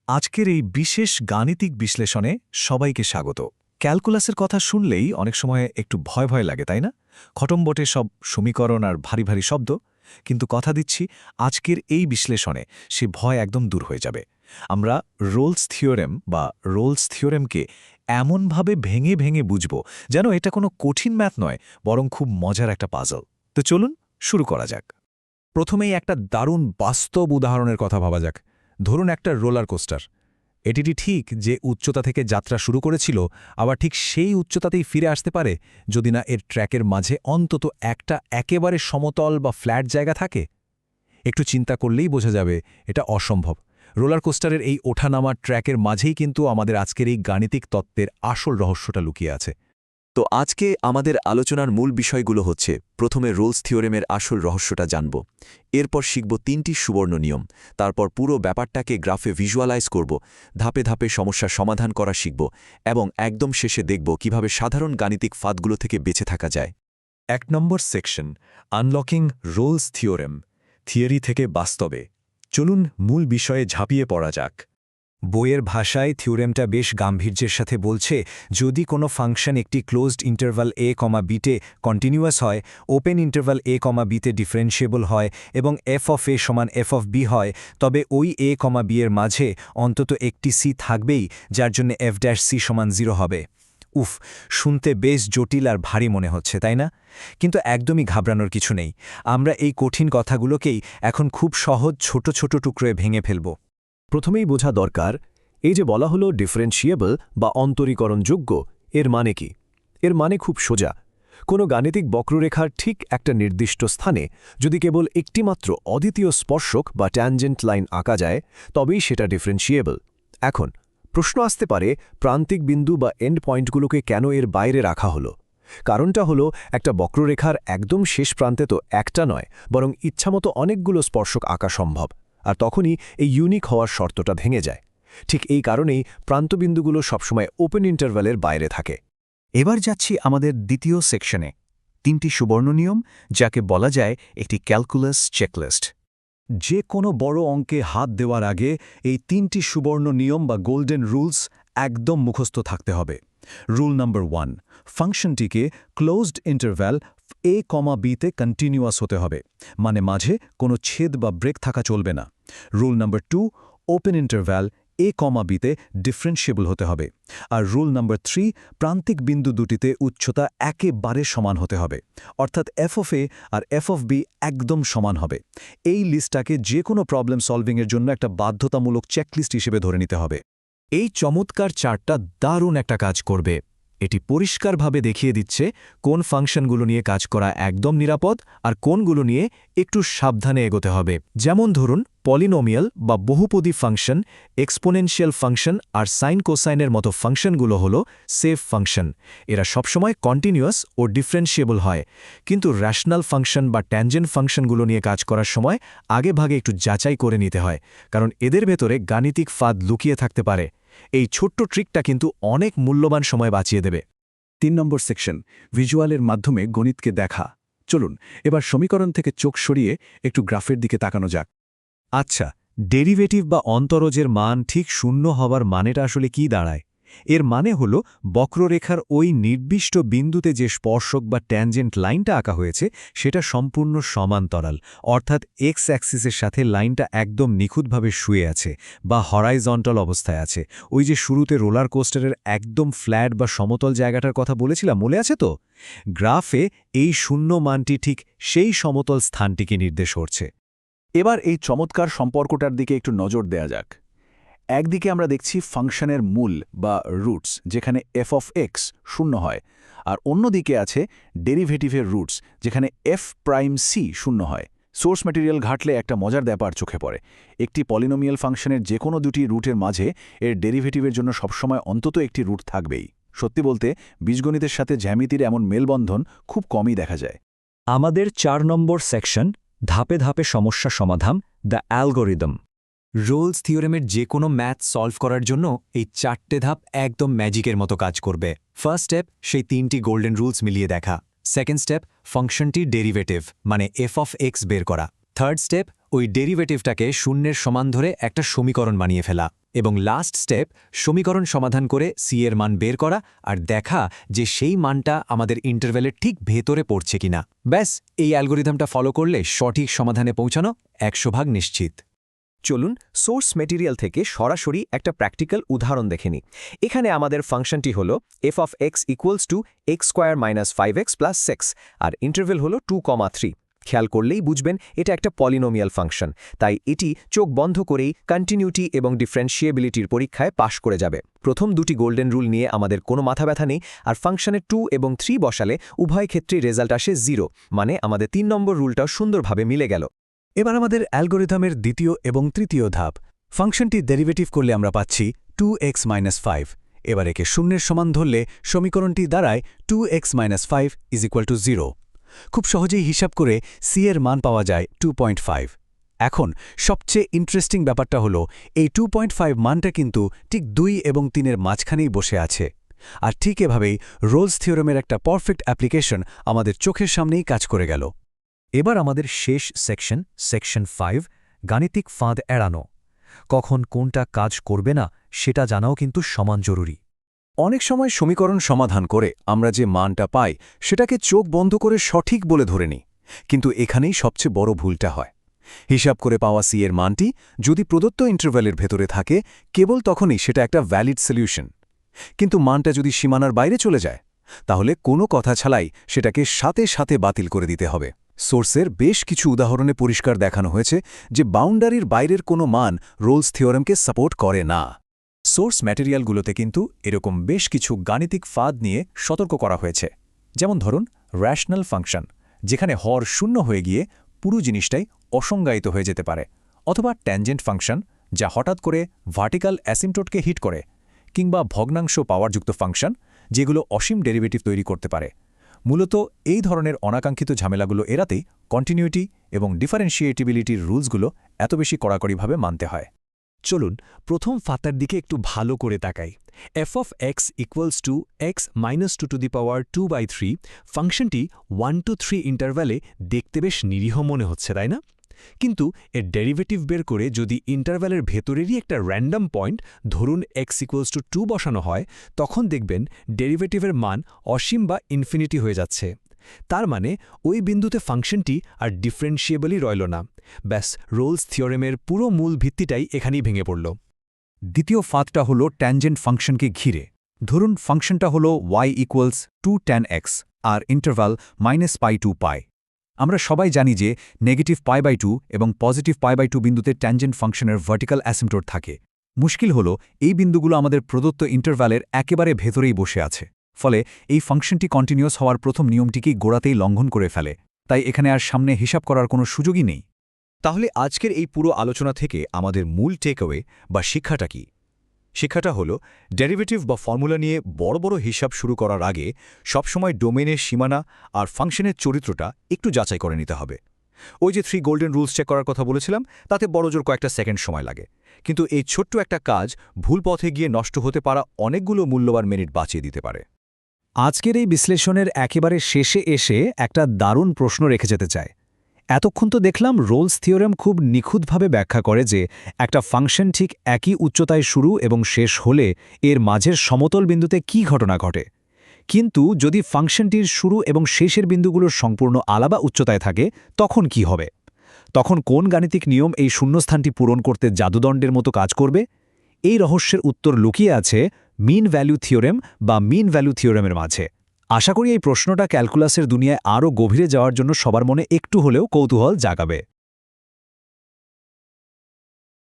আজকের এই বিশেষ গাণিতিক বিশ্লেষণে সবাইকে স্বাগত। ক্যালকুলাসের কথা শুনলেই অনেক সময় একটু ভয় ভয় লাগে, তাই না? খটমবটে সব সমীকরণ আর ভারী ভারী শব্দ। কিন্তু কথা দিচ্ছি, আজকের এই বিশ্লেষণে সে ভয় একদম দূর হয়ে যাবে। আমরা রোলস থিওরেমকে এমনভাবে ভেঙে ভেঙে বুঝব যেন এটা কোনো কঠিন ম্যাথ নয়, বরং খুব মজার একটা পাজল। তো চলুন শুরু করা যাক। প্রথমেই একটা দারুণ বাস্তব উদাহরণের কথা ভাবা যাক। ধরুন একটা রোলার কোস্টার। এটি ঠিক যে উচ্চতা থেকে যাত্রা শুরু করেছিল, আবার ঠিক সেই উচ্চতাতেই ফিরে আসতে পারে যদি না এর ট্র্যাকের মাঝে অন্তত একটা একেবারে সমতল বা ফ্ল্যাট জায়গা থাকে। একটু চিন্তা করলেই বোঝা যাবে এটা অসম্ভব। রোলার কোস্টারের এই ওঠানামার ট্র্যাকের মাঝেই কিন্তু আমাদের আজকের এই গাণিতিক তত্ত্বের আসল রহস্যটা লুকিয়ে আছে। তো আজকে আমাদের আলোচনার মূল বিষয়গুলো হচ্ছে, প্রথমে রোলস থিওরেমের আসল রহস্যটা জানব, এরপর শিখব ৩টি সুবর্ণ নিয়ম, তারপর পুরো ব্যাপারটাকে গ্রাফে ভিজুয়ালাইজ করব, ধাপে ধাপে সমস্যার সমাধান করা শিখব এবং একদম শেষে দেখব কিভাবে সাধারণ গাণিতিক ফাঁদগুলো থেকে বেঁচে থাকা যায়। ১ নম্বর section, unlocking Rolle's theorem, theory থেকে বাস্তবে। চলুন মূল বিষয়ে ঝাঁপিয়ে পড়া যাক। বইয়ের ভাষায় থিওরেমটা বেশ গাম্ভীর্যের সাথে বলছে, যদি কোনো ফাংশন একটি ক্লোজড ইন্টারভাল a, bতে কন্টিনিউয়াস হয়, ওপেন ইন্টারভাল a, bতে ডিফারেন্সিয়েবল হয় এবং f অফ a সমান f অফ b হয়, তবে ওই a, b এর মাঝে অন্তত একটি c থাকবেই, যার জন্য f' c সমান 0 হবে। উফ, শুনতে বেশ জটিল আর ভারী মনে হচ্ছে, তাই না? কিন্তু একদমই ঘাবড়ানোর কিছু নেই। আমরা এই কঠিন কথাগুলোকেই এখন খুব সহজ ছোট ছোট টুকরোয় ভেঙে ফেলব। প্রথমেই বোঝা দরকার, এই যে বলা হলো ডিফারেন্সিয়েবল বা অন্তরীকরণযোগ্য, এর মানে কি? এর মানে খুব সোজা। কোনো গাণিতিক বক্ররেখার ঠিক একটা নির্দিষ্ট স্থানে যদি কেবল একটিমাত্র অদ্বিতীয় স্পর্শক বা ট্যানজেন্ট লাইন আঁকা যায়, তবেই সেটা ডিফারেন্সিয়েবল। এখন প্রশ্ন আসতে পারে, প্রান্তিক বিন্দু বা এন্ড পয়েন্টগুলোকে কেন এর বাইরে রাখা হলো? কারণটা হলো, একটা বক্ররেখার একদম শেষ প্রান্তে তো একটা নয়, বরং ইচ্ছামতো অনেকগুলো স্পর্শক আঁকা সম্ভব, আর তখনই এই ইউনিক হওয়ার শর্তটা ভেঙে যায়। ঠিক এই কারণেই প্রান্তবিন্দুগুলো সবসময় ওপেন ইন্টারভ্যালের বাইরে থাকে। এবার যাচ্ছি আমাদের দ্বিতীয় সেকশনে, ৩টি সুবর্ণ নিয়ম, যাকে বলা যায় একটি ক্যালকুলাস চেকলিস্ট। যে কোনো বড় অঙ্কে হাত দেওয়ার আগে এই ৩টি সুবর্ণ নিয়ম বা গোল্ডেন রুলস একদম মুখস্থ থাকতে হবে। রুল নাম্বার 1, ফাংশনটিকে ক্লোজড ইন্টারভ্যাল a, bতে কন্টিনিউয়াস হতে হবে, মানে মাঝে কোনো ছেদ বা ব্রেক থাকা চলবে না। Rule number 2, open interval a, bতে ডিফারেন্সিয়েবল হতে হবে। আর রুল নাম্বার 3, প্রান্তিক বিন্দু দুটিতে উচ্চতা একেবারে সমান হতে হবে, অর্থাৎ f অফ a আর f অফ b একদম সমান হবে। এই লিস্টটাকে যে কোনো প্রবলেম সলভিংয়ের জন্য একটা বাধ্যতামূলক চেকলিস্ট হিসেবে ধরে নিতে হবে। এই চমৎকার চার্টটা দারুণ একটা কাজ করবে। এটি পরিষ্কারভাবে দেখিয়ে দিচ্ছে কোন ফাংশনগুলো নিয়ে কাজ করা একদম নিরাপদ আর কোনগুলো নিয়ে একটু সাবধানে এগোতে হবে। যেমন ধরুন, পলিনোমিয়াল বা বহুপদী ফাংশন, এক্সপোনেনশিয়াল ফাংশন আর সাইন কোসাইনের মতো ফাংশনগুলো হলো সেফ ফাংশন। এরা সবসময় কন্টিনিউয়াস ও ডিফারেন্সিয়েবল হয়। কিন্তু র্যাশনাল ফাংশন বা ট্যানজেন্ট ফাংশনগুলো নিয়ে কাজ করার সময় আগেভাগে একটু যাচাই করে নিতে হয়, কারণ এদের ভেতরে গাণিতিক ফাঁদ লুকিয়ে থাকতে পারে। এই ছোট্ট ট্রিকটা কিন্তু অনেক মূল্যবান সময় বাঁচিয়ে দেবে। ৩ নম্বর সেকশন, ভিজুয়ালের মাধ্যমে গণিতকে দেখা। চলুন এবার সমীকরণ থেকে চোখ সরিয়ে একটু গ্রাফের দিকে তাকানো যাক। আচ্ছা, ডেরিভেটিভ বা অন্তরজের মান ঠিক শূন্য হওয়ার মানেটা আসলে কি দাঁড়ায়? এর মানে হলো, বক্ররেখার ওই নির্দিষ্ট বিন্দুতে যে স্পর্শক বা ট্যানজেন্ট লাইনটা আঁকা হয়েছে সেটা সম্পূর্ণ সমান্তরাল, অর্থাৎ এক্স অ্যাক্সিসের সাথে লাইনটা একদম নিখুঁতভাবে শুয়ে আছে বা হরাইজন্টাল অবস্থায় আছে। ওই যে শুরুতে রোলার কোস্টারের একদম ফ্ল্যাট বা সমতল জায়গাটার কথা বলেছিলাম, মনে আছে তো? গ্রাফে এই শূন্য মানটি ঠিক সেই সমতল স্থানটিকে নির্দেশ করছে। এবার এই চমৎকার সম্পর্কটার দিকে একটু নজর দেয়া যাক। একদিকে আমরা দেখছি ফাংশনের মূল বা রুটস, যেখানে f অফ x শূন্য হয়, আর অন্যদিকে আছে ডেরিভেটিভের রুটস, যেখানে f প্রাইম c শূন্য হয়। সোর্স ম্যাটেরিয়াল ঘাটলে একটা মজার ব্যাপার চোখে পড়ে। একটি পলিনোমিয়াল ফাংশনের যে কোনো দুটি রুটের মাঝে এর ডেরিভেটিভের জন্য সবসময় অন্তত একটি রুট থাকবেই। সত্যি বলতে বীজগণিতের সাথে জ্যামিতির এমন মেলবন্ধন খুব কমই দেখা যায়। আমাদের ৪ নম্বর সেকশন, ধাপে ধাপে সমস্যা সমাধান, দ্য অ্যালগোরিদম। রোলস থিওরেমের যে কোনো ম্যাথ সলভ করার জন্য এই ৪টে ধাপ একদম ম্যাজিকের মতো কাজ করবে। ফার্স্ট স্টেপ, সেই ৩টি গোল্ডেন রুলস মিলিয়ে দেখা। সেকেন্ড স্টেপ, ফাংশনটির ডেরিভেটিভ মানে এফ অফ এক্স বের করা। থার্ড স্টেপ ওই ডেরিভেটিভটাকে শূন্যের সমান ধরে একটা সমীকরণ বানিয়ে ফেলা এবং লাস্ট স্টেপ সমীকরণ সমাধান করে সি এর মান বের করা আর দেখা যে সেই মানটা আমাদের ইন্টারভ্যালের ঠিক ভেতরে পড়ছে কিনা। ব্যাস এই অ্যালগোরিদমটা ফলো করলে সঠিক সমাধানে পৌঁছানো 100% নিশ্চিত। চলুন সোর্স মেটেরিয়াল থেকে সরাসরি একটা প্র্যাকটিক্যাল উদাহরণ দেখে নিই। এখানে আমাদের ফাংশনটি হল f(x) = x² - 5x + 6 আর ইন্টারভ্যাল হল 2,3। খেয়াল করলেই বুঝবেন এটা একটা পলিনোমিয়াল ফাংশন, তাই এটি চোখ বন্ধ করেই কন্টিনিউটি এবং ডিফারেন্সিয়েবিলিটির পরীক্ষায় পাশ করে যাবে। প্রথম দুটি গোল্ডেন রুল নিয়ে আমাদের কোনো মাথা ব্যথা নেই, আর ফাংশনে 2 এবং 3 বসালে উভয় ক্ষেত্রেই রেজাল্ট আসে 0, মানে আমাদের 3 নম্বর রুলটাও সুন্দরভাবে মিলে গেল। এবার আমাদের অ্যালগোরিদমের দ্বিতীয় এবং তৃতীয় ধাপ। ফাংশনটি ডেরিভেটিভ করলে আমরা পাচ্ছি 2x - 5। এবার একে শূন্যের সমান ধরলে সমীকরণটি দাঁড়ায় 2x - 5 = 0। খুব সহজেই হিসাব করে সি এর মান পাওয়া যায় 2.5। এখন সবচেয়ে ইন্টারেস্টিং ব্যাপারটা হলো এই 2.5 মানটা কিন্তু ঠিক 2 এবং 3 এর মাঝখানেই বসে আছে। আর ঠিক এভাবেই রোলস থিওরেমের একটা পারফেক্ট অ্যাপ্লিকেশন আমাদের চোখের সামনেই কাজ করে গেল। এবার আমাদের শেষ সেকশন 5, গাণিতিক ফাঁদ এড়ানো। কখন কোনটা কাজ করবে না সেটা জানাও কিন্তু সমান জরুরি। অনেক সময় সমীকরণ সমাধান করে আমরা যে মানটা পাই সেটাকে চোখ বন্ধ করে সঠিক বলে ধরে নিই, কিন্তু এখানেই সবচেয়ে বড় ভুলটা হয়। হিসাব করে পাওয়া সি এর মানটি যদি প্রদত্ত ইন্টারভ্যালের ভেতরে থাকে, কেবল তখনই সেটা একটা ভ্যালিড সলিউশন। কিন্তু মানটা যদি সীমানার বাইরে চলে যায়, তাহলে কোনো কথা ছাড়াই সেটাকে সাথে সাথে বাতিল করে দিতে হবে। সোর্সের বেশ কিছু উদাহরণে পরিষ্কার দেখানো হয়েছে যে বাউন্ডারির বাইরের কোনো মান রোলস থিওরেমকে সাপোর্ট করে না। সোর্স ম্যাটেরিয়ালগুলোতে কিন্তু এরকম বেশ কিছু গাণিতিক ফাঁদ নিয়ে সতর্ক করা হয়েছে। যেমন ধরুন র্যাশনাল ফাংশন, যেখানে হর শূন্য হয়ে গিয়ে পুরো জিনিসটাই অসংজ্ঞায়িত হয়ে যেতে পারে, অথবা ট্যানজেন্ট ফাংশন, যা হঠাৎ করে ভার্টিক্যাল অ্যাসিমটোটকে হিট করে, কিংবা ভগ্নাংশ পাওয়ারযুক্ত ফাংশন, যেগুলো অসীম ডেরিভেটিভ তৈরি করতে পারে। মূলত এই ধরনের অনাকাঙ্ক্ষিত ঝামেলাগুলো এড়াতেই কন্টিনিউটি এবং ডিফারেন্সিয়েটিবিলিটির রুলসগুলো এত বেশি কড়াকড়িভাবে মানতে হয়। চলুন প্রথম ফাঁতার দিকে একটু ভালো করে তাকাই। f(x) = x - 2^2/3 ফাংশনটি 1 to 3 ইন্টারভ্যালে দেখতে বেশ নিরীহ মনে হচ্ছে, তাই না? কিন্তু এর ডেরিভেটিভ বের করে যদি ইন্টারভ্যালের ভেতরেরই একটা র্যান্ডম পয়েন্ট, ধরুন x = 2 বসানো হয়, তখন দেখবেন ডেরিভেটিভের মান অসীম বা ইনফিনিটি হয়ে যাচ্ছে। তার মানে ওই বিন্দুতে ফাংশনটি আর ডিফারেন্সিয়েবলই রইল না। ব্যাস, রোলস থিওরেমের পুরো মূল ভিত্তিটাই এখানেই ভেঙে পড়ল। দ্বিতীয় ফাঁদটা হল ট্যানজেন্ট ফাংশনকে ঘিরে। ধরুন ফাংশনটা হল y = 2 tan x আর ইন্টারভাল -π to π। আমরা সবাই জানি যে নেগেটিভ π/2 এবং পজিটিভ π/2 বিন্দুতে ট্যানজেন্ট ফাংশনের ভার্টিক্যাল অ্যাসিমটোট থাকে। মুশকিল হল এই বিন্দুগুলো আমাদের প্রদত্ত ইন্টারভ্যালের একেবারে ভেতরেই বসে আছে। ফলে এই ফাংশনটি কন্টিনিউয়াস হওয়ার প্রথম নিয়মটিকেই গোড়াতেই লঙ্ঘন করে ফেলে। তাই এখানে আর সামনে হিসাব করার কোনো সুযোগই নেই। তাহলে আজকের এই পুরো আলোচনা থেকে আমাদের মূল টেকঅ্যাওয়ে বা শিক্ষাটা কি? শিক্ষাটা হলো ডেরিভেটিভ বা ফর্মুলা নিয়ে বড় বড় হিসাব শুরু করার আগে সবসময় ডোমেনের সীমানা আর ফাংশনের চরিত্রটা একটু যাচাই করে নিতে হবে। ওই যে 3 গোল্ডেন রুলস চেক করার কথা বলেছিলাম, তাতে বড়জোর কয়েকটা সেকেন্ড সময় লাগে, কিন্তু এই ছোট্ট একটা কাজ ভুল পথে গিয়ে নষ্ট হতে পারা অনেকগুলো মূল্যবান মিনিট বাঁচিয়ে দিতে পারে। আজকের এই বিশ্লেষণের একেবারে শেষে এসে একটা দারুণ প্রশ্ন রেখে যেতে চায়। এতক্ষণ তো দেখলাম রোলস থিওরেম খুব নিখুঁতভাবে ব্যাখ্যা করে যে একটা ফাংশন ঠিক একই উচ্চতায় শুরু এবং শেষ হলে এর মাঝের সমতল বিন্দুতে কি ঘটনা ঘটে। কিন্তু যদি ফাংশনটির শুরু এবং শেষের বিন্দুগুলোর সম্পূর্ণ আলাদা উচ্চতায় থাকে, তখন কি হবে? তখন কোন গাণিতিক নিয়ম এই শূন্যস্থানটি পূরণ করতে জাদুদণ্ডের মতো কাজ করবে? এই রহস্যের উত্তর লুকিয়ে আছে মিন ভ্যালু থিওরেম বা মিন ভ্যালু থিওরেমের মাঝে। আশা করি এই প্রশ্নটা ক্যালকুলাসের দুনিয়ায় আরও গভীরে যাওয়ার জন্য সবার মনে একটু হলেও কৌতূহল জাগাবে।